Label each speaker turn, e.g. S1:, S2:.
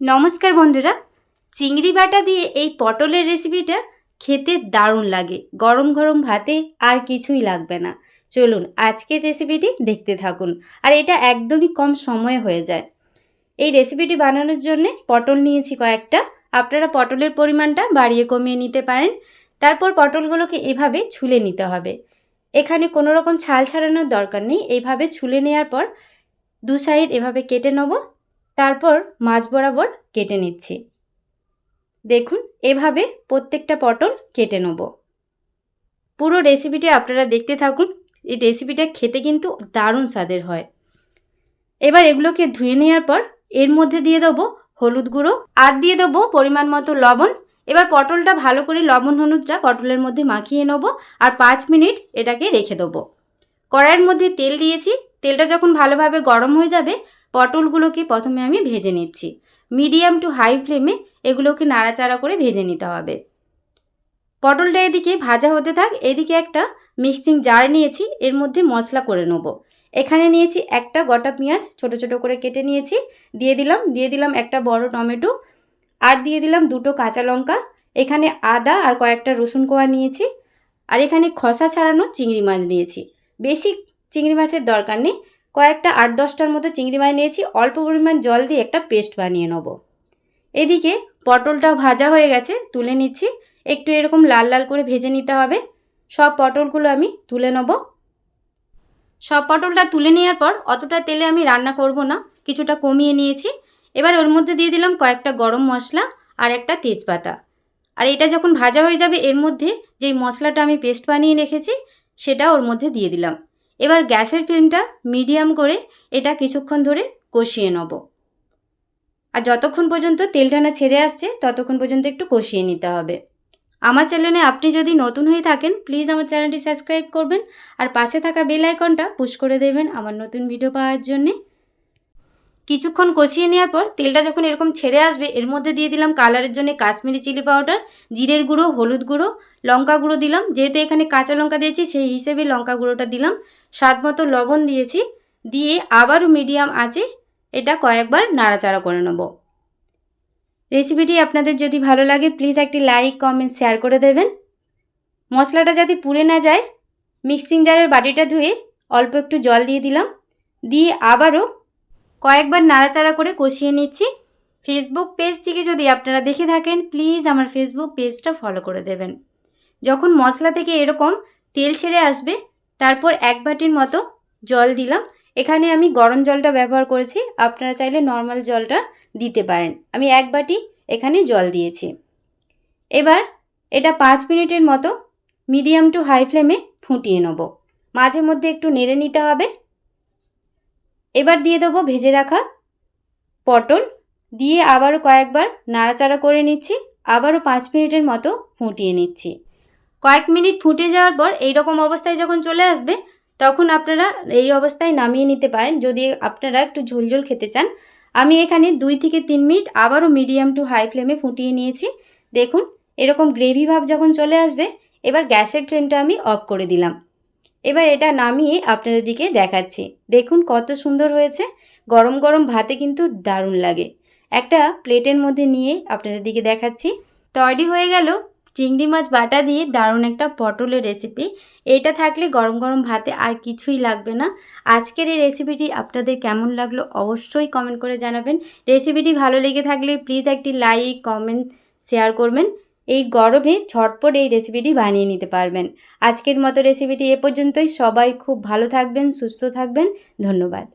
S1: নমস্কার বন্ধুরা, চিংড়ি বাটা দিয়ে এই পটলের রেসিপিটা খেতে দারুণ লাগে। গরম গরম ভাতে আর কিছুই লাগবে না। চলুন আজকের রেসিপিটি দেখতে থাকুন। আর এটা একদমই কম সময়ে হয়ে যায়। এই রেসিপিটি বানানোর জন্য পটল নিয়েছি কয়েকটা। আপনারা পটলের পরিমাণটা বাড়িয়ে কমিয়ে নিতে পারেন। তারপর পটলগুলোকে এভাবে ছুলে নিতে হবে। এখানে কোনো রকম ছাল ছাড়ানোর দরকার নেই। এইভাবে ছুলে নেওয়ার পর দু সাইড এভাবে কেটে নেব। তারপর মাঝ বরাবর কেটে নিচ্ছি। দেখুন এভাবে প্রত্যেকটা পটল কেটে নেব। পুরো রেসিপিটি আপনারা দেখতে থাকুন। এই রেসিপিটা খেতে কিন্তু দারুণ স্বাদের হয়। এবার এগুলোকে ধুয়ে নেওয়ার পর এর মধ্যে দিয়ে দেবো হলুদ গুঁড়ো আর দিয়ে দেবো পরিমাণ মতো লবণ। এবার পটলটা ভালো করে লবণ হলুদটা পটলের মধ্যে মাখিয়ে নেবো আর 5 মিনিট এটাকে রেখে দেবো। কড়াইয়ের মধ্যে তেল দিয়েছি। তেলটা যখন ভালোভাবে গরম হয়ে যাবে পটলগুলোকে প্রথমে আমি ভেজে নিচ্ছি। মিডিয়াম টু হাই ফ্লেমে এগুলোকে নাড়াচাড়া করে ভেজে নিতে হবে। পটলটা এদিকে ভাজা হতে থাক। এদিকে একটা মিক্সিং জার নিয়েছি, এর মধ্যে মশলা করে নেব। এখানে নিয়েছি একটা গোটা পেঁয়াজ ছোট ছোট করে কেটে নিয়েছি, দিয়ে দিলাম একটা বড় টমেটো আর দিয়ে দিলাম দুটো কাঁচা লঙ্কা। এখানে আদা আর কয়েকটা রসুন কোয়া নিয়েছি আর এখানে খোসা ছাড়ানো চিংড়ি মাছ নিয়েছি। বেশি চিংড়ি মাছের দরকার নেই, কয়েকটা 8-10টার মতো চিংড়ি মাছ নিয়েছি। অল্প পরিমাণ জল দিয়ে একটা পেস্ট বানিয়ে নেব। এদিকে পটলটা ভাজা হয়ে গেছে, তুলে নিচ্ছি। একটু এরকম লাল লাল করে ভেজে নিতে হবে। সব পটলগুলো আমি তুলে নেব। সব পটলটা তুলে নেওয়ার পর অতটা তেলে আমি রান্না করব না, কিছুটা কমিয়ে নিয়েছি। এবার ওর মধ্যে দিয়ে দিলাম কয়েকটা গরম মশলা আর একটা তেজপাতা। আর এটা যখন ভাজা হয়ে যাবে এর মধ্যে যেই মশলাটা আমি পেস্ট বানিয়ে রেখেছি সেটা ওর মধ্যে দিয়ে দিলাম। এবার গ্যাসের ফ্লেমটা মিডিয়াম করে এটা কিছুক্ষণ ধরে কষিয়ে নেব। আর যতক্ষণ পর্যন্ত তেলটা না ছেড়ে আসছে ততক্ষণ পর্যন্ত একটু কষিয়ে নিতে হবে। আমার চ্যানেলে আপনি যদি নতুন হয়ে থাকেন প্লিজ আমার চ্যানেলটি সাবস্ক্রাইব করবেন আর পাশে থাকা বেল আইকনটা পুশ করে দেবেন আমার নতুন ভিডিও পাওয়ার জন্যে। কিছুক্ষণ কষিয়ে নেওয়ার পর তেলটা যখন এরকম ছেড়ে আসবে এর মধ্যে দিয়ে দিলাম কালারের জন্য কাশ্মীরি চিলি পাউডার, জিরের গুঁড়ো, হলুদ গুঁড়ো, লঙ্কা গুঁড়ো দিলাম। যেহেতু এখানে কাঁচা লঙ্কা দিয়েছি সেই হিসেবে লঙ্কা গুঁড়োটা দিলাম। স্বাদ মতো লবণ দিয়েছি। দিয়ে আবারও মিডিয়াম আঁচে এটা কয়েকবার নাড়াচাড়া করে নেব। রেসিপিটি আপনাদের যদি ভালো লাগে প্লিজ একটি লাইক কমেন্ট শেয়ার করে দেবেন। মশলাটা যাতে পুড়ে না যায় মিক্সিং জারের বাটিটা ধুয়ে অল্প একটু জল দিয়ে দিলাম। দিয়ে আবারও কয়েকবার নাড়াচাড়া করে কষিয়ে নিচ্ছি। ফেসবুক পেজ থেকে যদি আপনারা দেখে থাকেন প্লিজ আমার ফেসবুক পেজটা ফলো করে দেবেন। যখন মশলা থেকে এরকম তেল ছেড়ে আসবে তারপর 1 বাটির মতো জল দিলাম। এখানে আমি গরম জলটা ব্যবহার করেছি, আপনারা চাইলে নর্মাল জলটা দিতে পারেন। আমি 1 বাটি এখানে জল দিয়েছি। এবার এটা 5 মিনিটের মতো মিডিয়াম টু হাই ফ্লেমে ফুটিয়ে নেব। মাঝে মধ্যে একটু নেড়ে নিতে হবে। এবার দিয়ে দেবো ভেজে রাখা পটল, দিয়ে আবারও কয়েকবার নাড়াচাড়া করে নিচ্ছি। আবারও 5 মিনিটের মতো ফুটিয়ে নিচ্ছি। কয়েক মিনিট ফুটে যাওয়ার পর এইরকম অবস্থায় যখন চলে আসবে তখন আপনারা এই অবস্থায় নামিয়ে নিতে পারেন যদি আপনারা একটু ঝোলঝোল খেতে চান। আমি এখানে 2 থেকে 3 মিনিট আবারও মিডিয়াম টু হাই ফ্লেমে ফুটিয়ে নিয়েছি। দেখুন এরকম গ্রেভি ভাব যখন চলে আসবে এবার গ্যাসের ফ্লেমটা আমি অফ করে দিলাম। এবার এটা নামিয়ে আপনাদের দিকে দেখাচ্ছি। দেখুন কত সুন্দর হয়েছে। গরম গরম ভাতে কিন্তু দারুণ লাগে। একটা প্লেটের মধ্যে নিয়ে আপনাদের দিকে দেখাচ্ছি। তৈরি হয়ে গেল চিংড়ি মাছ বাটা দিয়ে দারুণ একটা পটলের রেসিপি। এটা থাকলে গরম গরম ভাতে আর কিছুই লাগবে না। আজকের এই রেসিপিটি আপনাদের কেমন লাগলো অবশ্যই কমেন্ট করে জানাবেন। রেসিপিটি ভালো লেগে থাকলে প্লিজ একটি লাইক কমেন্ট শেয়ার করবেন। এই গরমে ঝটপট এই রেসিপিটি বানিয়ে নিতে পারবেন। আজকের মতো রেসিপিটি এ পর্যন্তই। সবাই খুব ভালো থাকবেন, সুস্থ থাকবেন। ধন্যবাদ।